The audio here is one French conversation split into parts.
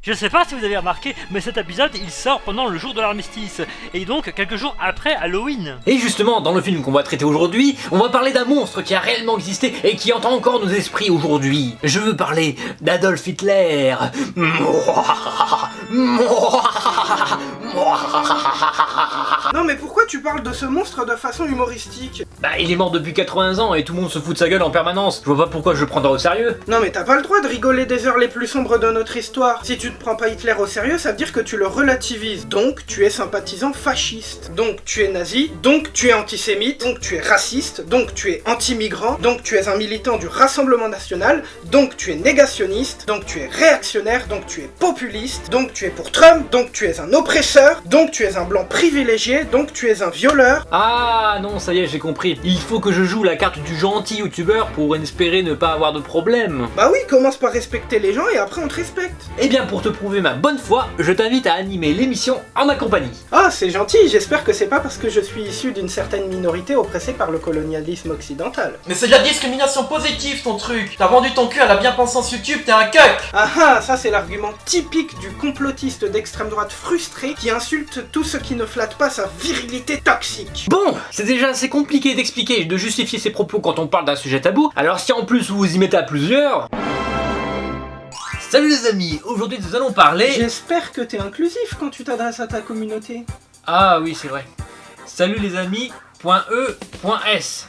Je sais pas si vous avez remarqué, mais cet épisode il sort pendant le jour de l'armistice, et donc quelques jours après Halloween. Et justement, dans le film qu'on va traiter aujourd'hui, on va parler d'un monstre qui a réellement existé et qui hante encore nos esprits aujourd'hui. Je veux parler d'Adolf Hitler. Non mais pourquoi tu parles de ce monstre de façon humoristique? Bah il est mort depuis 80 ans et tout le monde se fout de sa gueule en permanence. Je vois pas pourquoi je le prendrais au sérieux. Non mais t'as pas le droit de rigoler des heures les plus sombres de notre histoire. Si tu te prends pas Hitler au sérieux, ça veut dire que tu le relativises. Donc tu es sympathisant fasciste. Donc tu es nazi. Donc tu es antisémite. Donc tu es raciste. Donc tu es anti-migrant. Donc tu es un militant du Rassemblement National. Donc tu es négationniste. Donc tu es réactionnaire. Donc tu es populiste. Donc tu es pour Trump. Donc tu es un oppresseur. Donc tu es un blanc privilégié. Donc tu es un violeur. Ah non, ça y est, j'ai compris. Il faut que je joue la carte du gentil youtubeur pour espérer ne pas avoir de problème. Bah oui, commence par respecter les gens et après on te respecte. Et bien pour te prouver ma bonne foi, je t'invite à animer l'émission en ma compagnie. Ah, c'est gentil, j'espère que c'est pas parce que je suis issu d'une certaine minorité oppressée par le colonialisme occidental. Mais c'est de la discrimination positive ton truc. T'as vendu ton cul à la bien-pensance YouTube, t'es un cuck. Ah ah, ça c'est l'argument typique du complotiste d'extrême droite frustré qui insulte tout ce qui ne flatte pas sa virilité toxique. Bon, c'est déjà assez compliqué d'expliquer et de justifier ses propos quand on parle d'un sujet tabou, alors si en plus vous vous y mettez à plusieurs... Salut les amis, aujourd'hui nous allons parler... J'espère que t'es inclusif quand tu t'adresses à ta communauté. Ah oui, c'est vrai. Salut les amis, .e.s.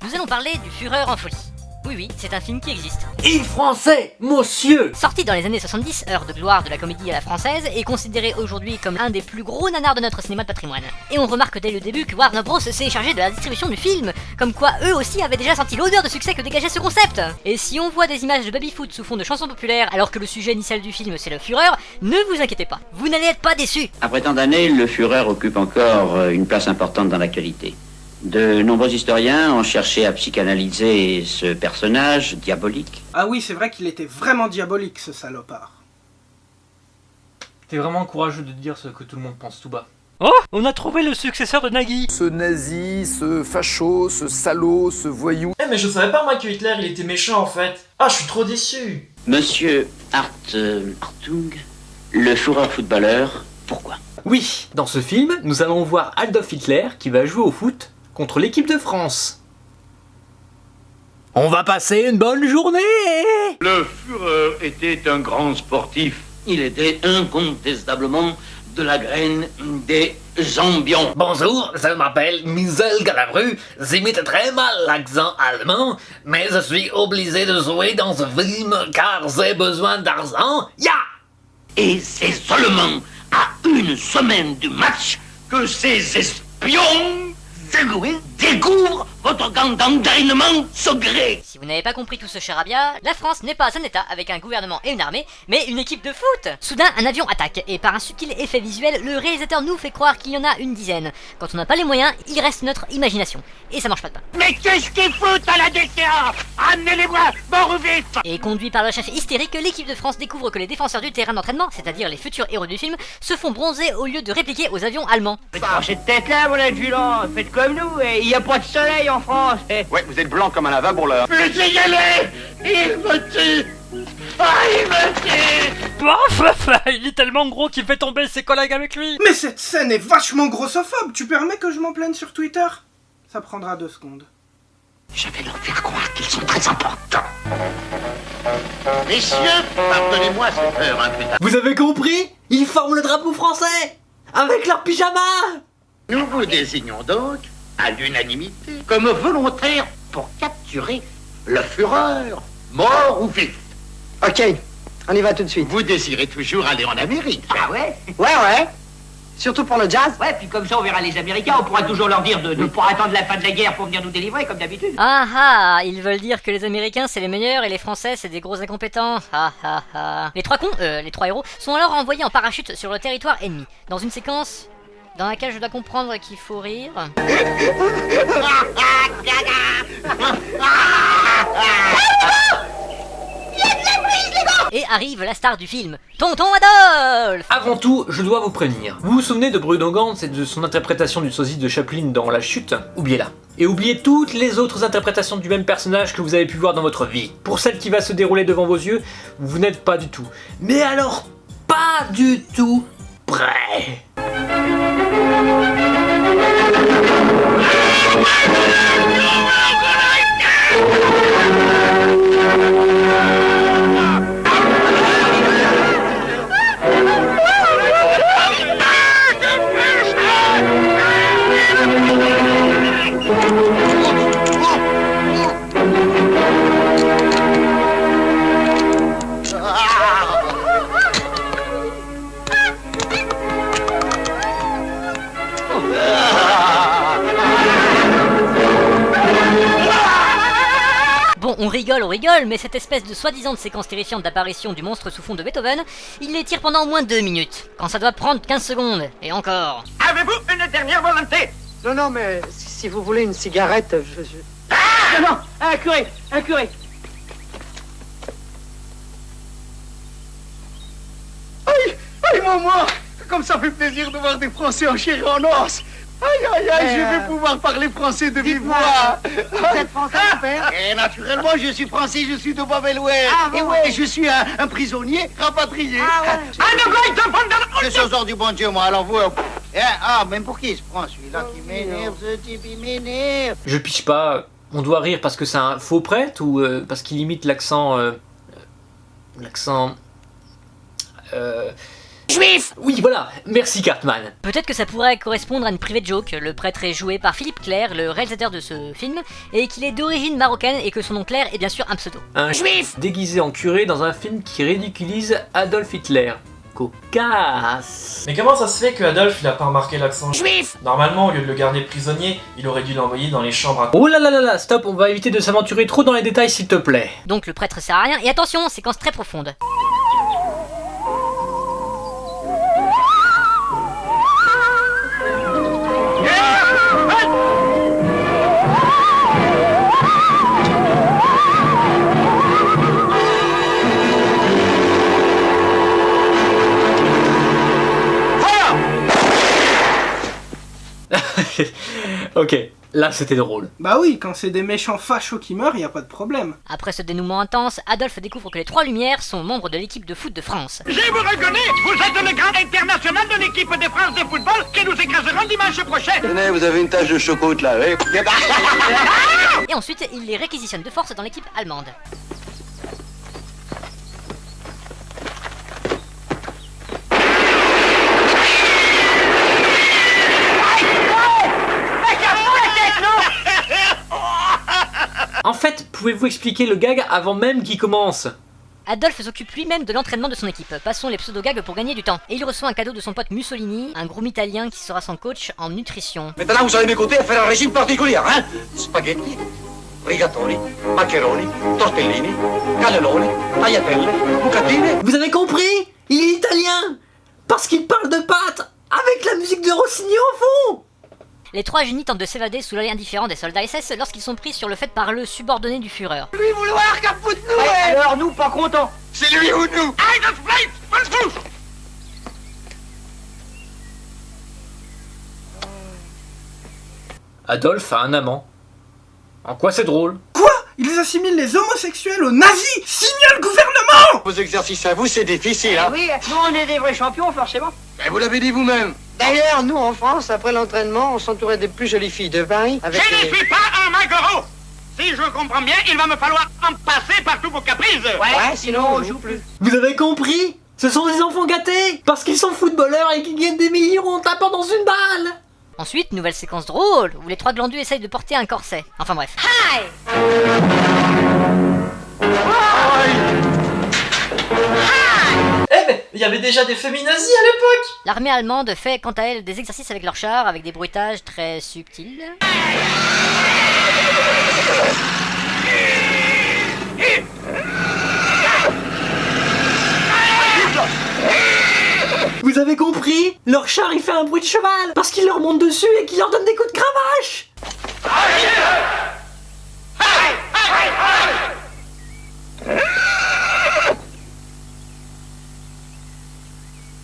Nous allons parler du Führer en folie. Oui, c'est un film qui existe. Et français, monsieur. Sorti dans les années 70, heure de gloire de la comédie à la française, et considéré aujourd'hui comme un des plus gros nanars de notre cinéma de patrimoine. Et on remarque dès le début que Warner Bros s'est chargé de la distribution du film, comme quoi eux aussi avaient déjà senti l'odeur de succès que dégageait ce concept. Et si on voit des images de baby-foot sous fond de chansons populaires alors que le sujet initial du film c'est le Führer, ne vous inquiétez pas, vous n'allez être pas déçus. Après tant d'années, le Führer occupe encore une place importante dans l'actualité. De nombreux historiens ont cherché à psychanalyser ce personnage diabolique. Ah oui, c'est vrai qu'il était vraiment diabolique ce salopard. T'es vraiment courageux de dire ce que tout le monde pense tout bas. Oh, on a trouvé le successeur de Nagui. Ce nazi, ce facho, ce salaud, ce voyou. Eh mais je savais pas moi que Hitler il était méchant en fait. Ah, je suis trop déçu. Monsieur Hartung, le Führer footballeur, pourquoi? Oui, dans ce film, nous allons voir Adolf Hitler qui va jouer au foot contre l'équipe de France. On va passer une bonne journée. Le Führer était un grand sportif. Il était incontestablement de la graine des ambiants. Bonjour, je m'appelle Michel Galabru. J'imite très mal l'accent allemand, mais je suis obligé de jouer dans ce film car j'ai besoin d'argent. Ya! Et c'est seulement à une semaine du match que ces espions découvrent votre camp d'entraînement secret. Si vous n'avez pas compris tout ce charabia, la France n'est pas un état avec un gouvernement et une armée, mais une équipe de foot. Soudain, un avion attaque, et par un subtil effet visuel, le réalisateur nous fait croire qu'il y en a une dizaine. Quand on n'a pas les moyens, il reste notre imagination. Et ça mange pas de pain. Mais qu'est-ce qu'ils foutent à la DCA? Amenez-les-moi, mort ou vif! Et conduit par le chef hystérique, l'équipe de France découvre que les défenseurs du terrain d'entraînement, c'est-à-dire les futurs héros du film, se font bronzer au lieu de répliquer aux avions allemands. Branchez de tête là, mon adjudant, faites comme nous, et il n'y a pas de soleil en France. Ouais, vous êtes blanc comme un lavabo-leur. Laissez y aller! Il me tue! Ah, il me tue! Il est tellement gros qu'il fait tomber ses collègues avec lui. Mais cette scène est vachement grossophobe. Tu permets que je m'en plaigne sur Twitter? Ça prendra 2 secondes. Je vais leur faire croire qu'ils sont très importants. Messieurs, pardonnez-moi cette heure un peu tard. Vous avez compris? Ils forment le drapeau français avec leur pyjama. Nous vous désignons donc, à l'unanimité, comme volontaires pour capturer le Führer, mort ou vif. Ok, on y va tout de suite. Vous désirez toujours aller en Amérique. Ah ouais? Ouais. Surtout pour le jazz. Ouais, puis comme ça on verra les Américains, on pourra toujours leur dire de ne pas attendre la fin de la guerre pour venir nous délivrer comme d'habitude. Ah ah, ils veulent dire que les Américains c'est les meilleurs et les Français c'est des gros incompétents. Ah ah ah. Les 3 cons, les 3 héros, sont alors envoyés en parachute sur le territoire ennemi, dans une séquence dans laquelle je dois comprendre qu'il faut rire. Et arrive la star du film, Tonton Adolphe. Avant tout, je dois vous prévenir. Vous vous souvenez de Bruno Ganz et de son interprétation du sosie de Chaplin dans La Chute? Oubliez-la. Et oubliez toutes les autres interprétations du même personnage que vous avez pu voir dans votre vie. Pour celle qui va se dérouler devant vos yeux, vous n'êtes pas du tout. Mais alors pas du tout prêt. Bon, on rigole, mais cette espèce de soi-disant séquence terrifiante d'apparition du monstre sous fond de Beethoven, il les tire pendant au moins 2 minutes, quand ça doit prendre 15 secondes, et encore. Avez-vous une dernière volonté? Non, mais si vous voulez une cigarette, Non, un curé. Aïe, maman! Comme ça fait plaisir de voir des Français en chair et en os! Aïe, je vais pouvoir parler français de vive voix! Vous êtes français, mon père? Et naturellement, je suis français, je suis de Babelway. Et ouais, je suis un prisonnier rapatrié. Je suis aux ordres du bon Dieu, moi, alors vous... même pour qui il se prend celui-là qui m'énerve, ce type, il m'énerve. Je piche pas, on doit rire parce que c'est un faux prêtre ou parce qu'il imite l'accent... Juif. Oui, voilà, merci Cartman. Peut-être que ça pourrait correspondre à une private joke, le prêtre est joué par Philippe Clair, le réalisateur de ce film, et qu'il est d'origine marocaine et que son nom Clair est bien sûr un pseudo. Un juif déguisé en curé dans un film qui ridiculise Adolf Hitler. Cocasse. Mais comment ça se fait que Adolphe il a pas remarqué l'accent juif? Normalement, au lieu de le garder prisonnier, il aurait dû l'envoyer dans les chambres à... Oh là là là là, stop, on va éviter de s'aventurer trop dans les détails s'il te plaît. Donc le prêtre sert à rien, et attention, séquence très profonde. Ok, là c'était drôle. Bah oui, quand c'est des méchants fachos qui meurent, y a pas de problème. Après ce dénouement intense, Adolphe découvre que les 3 Lumières sont membres de l'équipe de foot de France. Je vous reconnais, vous êtes le grand international de l'équipe de France de football que nous écraserons dimanche prochain. Tenez, vous avez une tache de chocolat là, oui. Et ensuite, il les réquisitionne de force dans l'équipe allemande. En fait, pouvez-vous expliquer le gag avant même qu'il commence? Adolphe s'occupe lui-même de l'entraînement de son équipe, passons les pseudo-gags pour gagner du temps. Et il reçoit un cadeau de son pote Mussolini, un groom italien qui sera son coach en nutrition. Maintenant, vous allez m'écouter à faire un régime particulier, hein? Spaghetti, rigatoni, maccheroni, tortellini, cannelloni, tagliatelle, bucatine. Vous avez compris? Il est italien! Parce qu'il parle de pâtes avec la musique de Rossini au fond! Les 3 génies tentent de s'évader sous l'œil indifférent des soldats SS lorsqu'ils sont pris sur le fait par le subordonné du Führer. Lui vouloir qu'à foutre nous, Alors nous, pas contents. c'est lui ou nous. Aïe, das Fleisch, Adolphe a un amant. En quoi c'est drôle? Quoi? Ils assimilent les homosexuels aux nazis? Signale gouvernement! Vos exercices à vous, c'est difficile, hein? Oui, nous on est des vrais champions, forcément. Et vous l'avez dit vous-même. D'ailleurs, nous en France, après l'entraînement, on s'entourait des plus jolies filles de Paris. Avec Je ne suis pas un magoro. Si je comprends bien, il va me falloir en passer par tous vos caprices. Ouais, sinon on joue plus. Vous avez compris? Ce sont des enfants gâtés! Parce qu'ils sont footballeurs et qu'ils gagnent des millions en tapant dans une balle! Ensuite, nouvelle séquence drôle, où les 3 glandus essayent de porter un corset. Enfin bref. Eh mais, il y avait déjà des féminazis à l'époque! L'armée allemande fait quant à elle des exercices avec leurs chars, avec des bruitages très subtils. Vous avez compris? Leur char il fait un bruit de cheval! Parce qu'il leur monte dessus et qu'il leur donne des coups de cravache!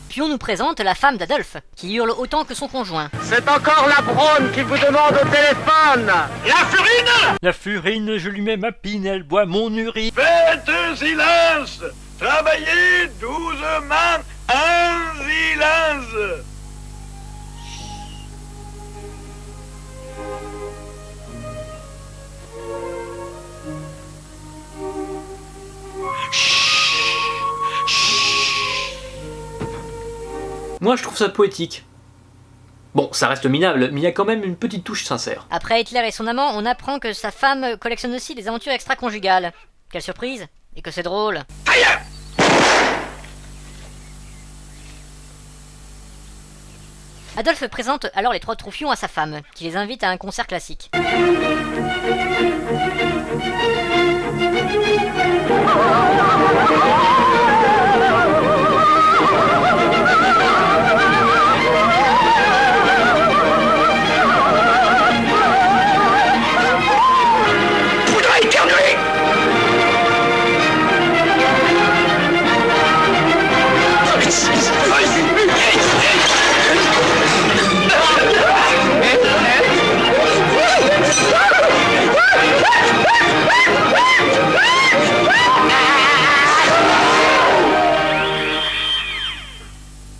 Puis on nous présente la femme d'Adolphe, qui hurle autant que son conjoint. C'est encore la Bronne qui vous demande au téléphone. La Furine. La Furine, je lui mets ma pine, elle boit mon urine. Faites silence. Travaillez 12 mains Moi je trouve ça poétique. Bon, ça reste minable, mais il y a quand même une petite touche sincère. Après Hitler et son amant, on apprend que sa femme collectionne aussi des aventures extra-conjugales. Quelle surprise! Et que c'est drôle. Adolphe présente alors les 3 troufions à sa femme, qui les invite à un concert classique.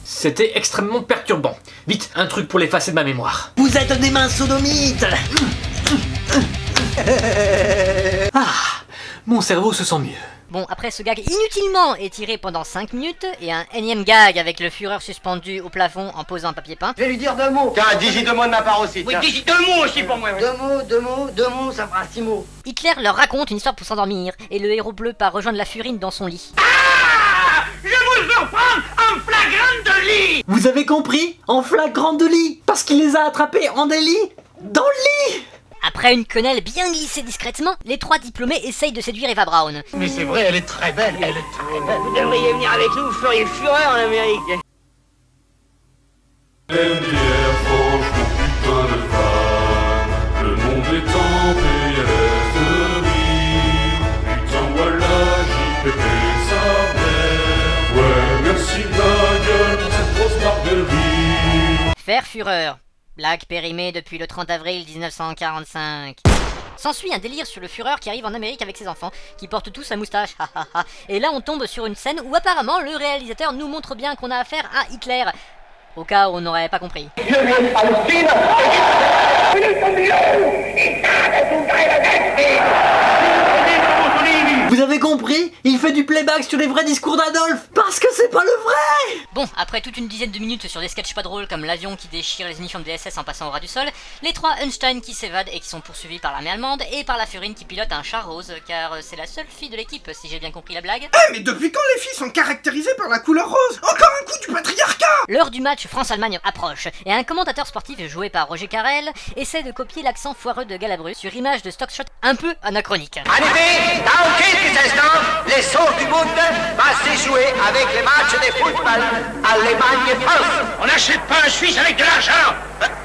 C'était extrêmement perturbant. Vite, un truc pour l'effacer de ma mémoire. Vous êtes des mains sodomites. Ah, mon cerveau se sent mieux. Bon, après ce gag inutilement étiré pendant 5 minutes, et un énième gag avec le Führer suspendu au plafond en posant un papier peint. Je vais lui dire 2 mots. Tiens, dis-y 2 mots de ma part aussi. Oui, dis 2 mots aussi pour moi. 2 mots, ça fera 6 mots. Hitler leur raconte une histoire pour s'endormir, et le héros bleu part rejoindre la furine dans son lit. Je vous surprends en flagrant de lit. Vous avez compris? En flagrant de lit. Parce qu'il les a attrapés en délit. Dans le lit. Après une quenelle bien glissée discrètement, les 3 diplômés essayent de séduire Eva Braun. Mais c'est vrai, elle est très belle, elle est très belle. Vous devriez venir avec nous, vous feriez le Führer en Amérique. MDR, franchement putain de fan. Le monde est en PLS de rire. Putain voilà, JPP sa mère. Ouais, merci ma gueule pour cette grosse marque de rire. Faire Führer. Blague périmée depuis le 30 avril 1945. S'ensuit un délire sur le Führer qui arrive en Amérique avec ses enfants, qui portent tous la moustache, et là on tombe sur une scène où apparemment le réalisateur nous montre bien qu'on a affaire à Hitler. Au cas où on n'aurait pas compris. Vous avez compris? Il fait du playback sur les vrais discours d'Adolphe. Parce que c'est pas le vrai. Bon, après toute une dizaine de minutes sur des sketchs pas drôles comme l'avion qui déchire les uniformes des SS en passant au ras du sol, les 3 Einstein qui s'évadent et qui sont poursuivis par l'armée allemande, et par la Furine qui pilote un char rose, car c'est la seule fille de l'équipe, si j'ai bien compris la blague. Mais depuis quand les filles sont caractérisées par la couleur rose? Encore un coup du patriarcat! L'heure du match France-Allemagne approche, et un commentateur sportif joué par Roger Carrel essaie de copier l'accent foireux de Galabru sur image de stock shot un peu anachronique. En effet, dans quelques instants, l'essor du monde va s'échouer avec les matchs de football Allemagne-France. On n'achète pas un Suisse avec de l'argent.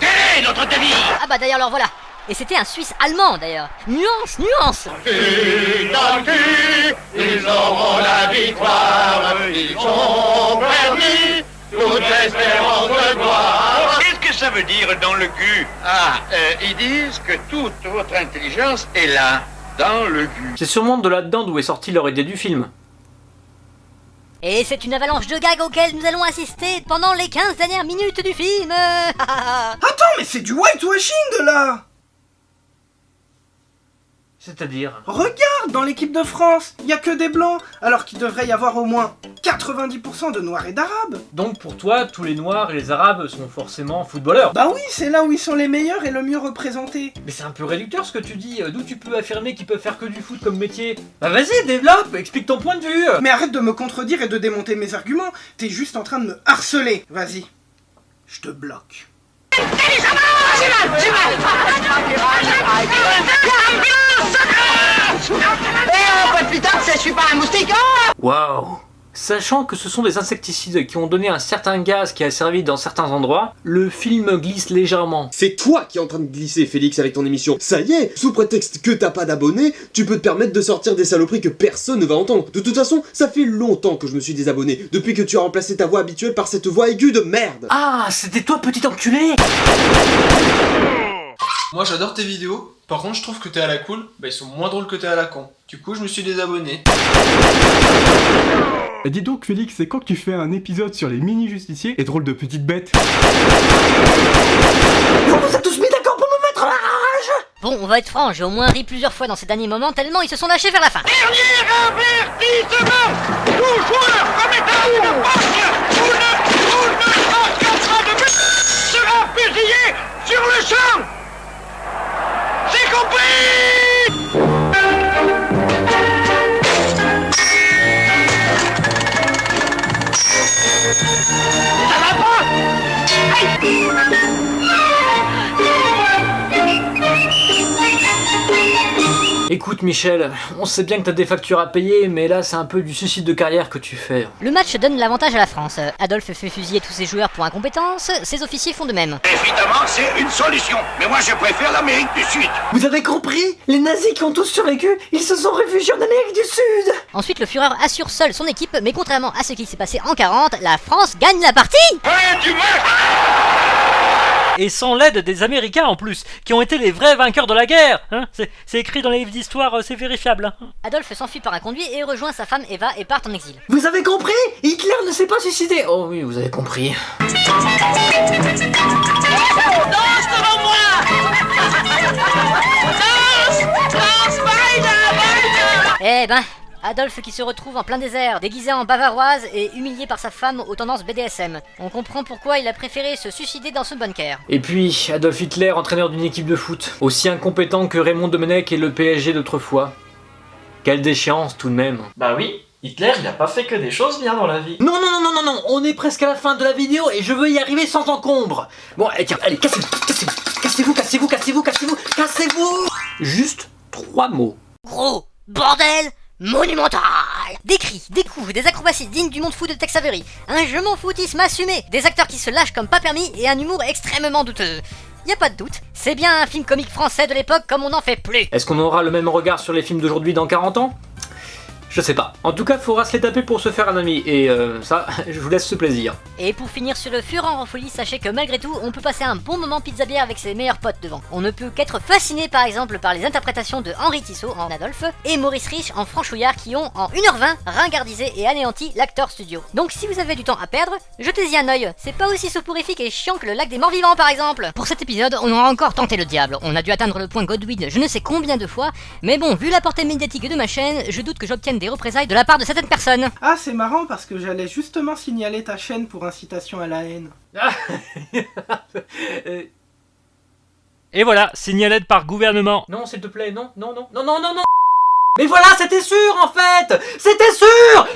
Quelle est notre devise? Ah bah d'ailleurs alors voilà. Et c'était un Suisse allemand d'ailleurs. Nuance, nuance. Ils auront la victoire, ils ont perdu toute espérance de gloire. Qu'est-ce que ça veut dire dans le cul? Ils disent que toute votre intelligence est là, dans le cul. C'est sûrement de là-dedans d'où est sortie leur idée du film. Et c'est une avalanche de gags auxquels nous allons assister pendant les 15 dernières minutes du film. Attends, mais c'est du whitewashing de là! C'est-à-dire? Regarde, dans l'équipe de France, y a que des blancs, alors qu'il devrait y avoir au moins 90% de noirs et d'arabes. Donc pour toi, tous les noirs et les arabes sont forcément footballeurs? Bah oui, c'est là où ils sont les meilleurs et le mieux représentés. Mais c'est un peu réducteur ce que tu dis, d'où tu peux affirmer qu'ils peuvent faire que du foot comme métier? Bah vas-y, développe, explique ton point de vue. Mais arrête de me contredire et de démonter mes arguments, t'es juste en train de me harceler. Vas-y, je te bloque. Je suis pas un moustique. Waouh! Sachant que ce sont des insecticides qui ont donné un certain gaz qui a servi dans certains endroits, le film glisse légèrement. C'est toi qui es en train de glisser, Félix, avec ton émission. Ça y est, sous prétexte que t'as pas d'abonnés, tu peux te permettre de sortir des saloperies que personne ne va entendre. De toute façon, ça fait longtemps que je me suis désabonné, depuis que tu as remplacé ta voix habituelle par cette voix aiguë de merde. Ah, c'était toi, petit enculé! Moi j'adore tes vidéos, par contre je trouve que t'es à la cool, bah ils sont moins drôles que t'es à la con. Du coup je me suis désabonné. Et dis donc Félix, c'est quand que tu fais un épisode sur les mini-justiciers et drôle de petites bêtes? On vous a tous mis d'accord pour me mettre la rage! Bon, on va être franc, j'ai au moins ri plusieurs fois dans ces derniers moments tellement ils se sont lâchés vers la fin. Dernier avertissement! Tout joueur commettant une faute, vous ne Ça va pas? Écoute Michel, on sait bien que t'as des factures à payer, mais là c'est un peu du suicide de carrière que tu fais. Le match donne l'avantage à la France. Adolphe fait fusiller tous ses joueurs pour incompétence, ses officiers font de même. Évidemment, c'est une solution. Mais moi, je préfère l'Amérique du Sud. Vous avez compris? Les nazis qui ont tous survécu, ils se sont réfugiés en Amérique du Sud. Ensuite, le Führer assure seul son équipe, mais contrairement à ce qui s'est passé en 40, la France gagne la partie. Et sans l'aide des Américains en plus, qui ont été les vrais vainqueurs de la guerre. Hein, c'est écrit dans les livres d'histoire, c'est vérifiable. Hein. Adolphe s'enfuit par un conduit et rejoint sa femme Eva et part en exil. Vous avez compris? Hitler ne s'est pas suicidé. Oh oui, vous avez compris. Danse devant moi. Danse, baila. Eh ben, Adolphe qui se retrouve en plein désert, déguisé en bavaroise et humilié par sa femme aux tendances BDSM. On comprend pourquoi il a préféré se suicider dans ce bunker. Et puis, Adolf Hitler, entraîneur d'une équipe de foot, aussi incompétent que Raymond Domenech et le PSG d'autrefois. Quelle déchéance tout de même. Bah oui, Hitler il a pas fait que des choses bien dans la vie. Non, on est presque à la fin de la vidéo et je veux y arriver sans encombre. Bon, tiens, allez, cassez-vous. Juste 3 mots. Gros bordel monumental. Des cris, des coups, des acrobaties dignes du monde fou de Tex Avery, un je m'en foutisme assumé, des acteurs qui se lâchent comme pas permis et un humour extrêmement douteux. Y a pas de doute, c'est bien un film comique français de l'époque comme on n'en fait plus. Est-ce qu'on aura le même regard sur les films d'aujourd'hui dans 40 ans ? Je sais pas. En tout cas, faudra se les taper pour se faire un ami, et ça, je vous laisse ce plaisir. Et pour finir sur le Führer en folie, sachez que malgré tout, on peut passer un bon moment pizza-bière avec ses meilleurs potes devant. On ne peut qu'être fasciné par exemple par les interprétations de Henri Tissot en Adolphe, et Maurice Rich en Franchouillard qui ont en 1h20 ringardisé et anéanti l'acteur studio. Donc si vous avez du temps à perdre, jetez-y un œil, c'est pas aussi soporifique et chiant que le lac des morts vivants par exemple. Pour cet épisode, on aura encore tenté le diable, on a dû atteindre le point Godwin je ne sais combien de fois, mais bon, vu la portée médiatique de ma chaîne, je doute que j'obtienne des représailles de la part de certaines personnes. Ah, c'est marrant parce que j'allais justement signaler ta chaîne pour incitation à la haine. Et voilà, signalé par gouvernement. Non, s'il te plaît, non. Mais voilà, c'était sûr en fait. C'était sûr.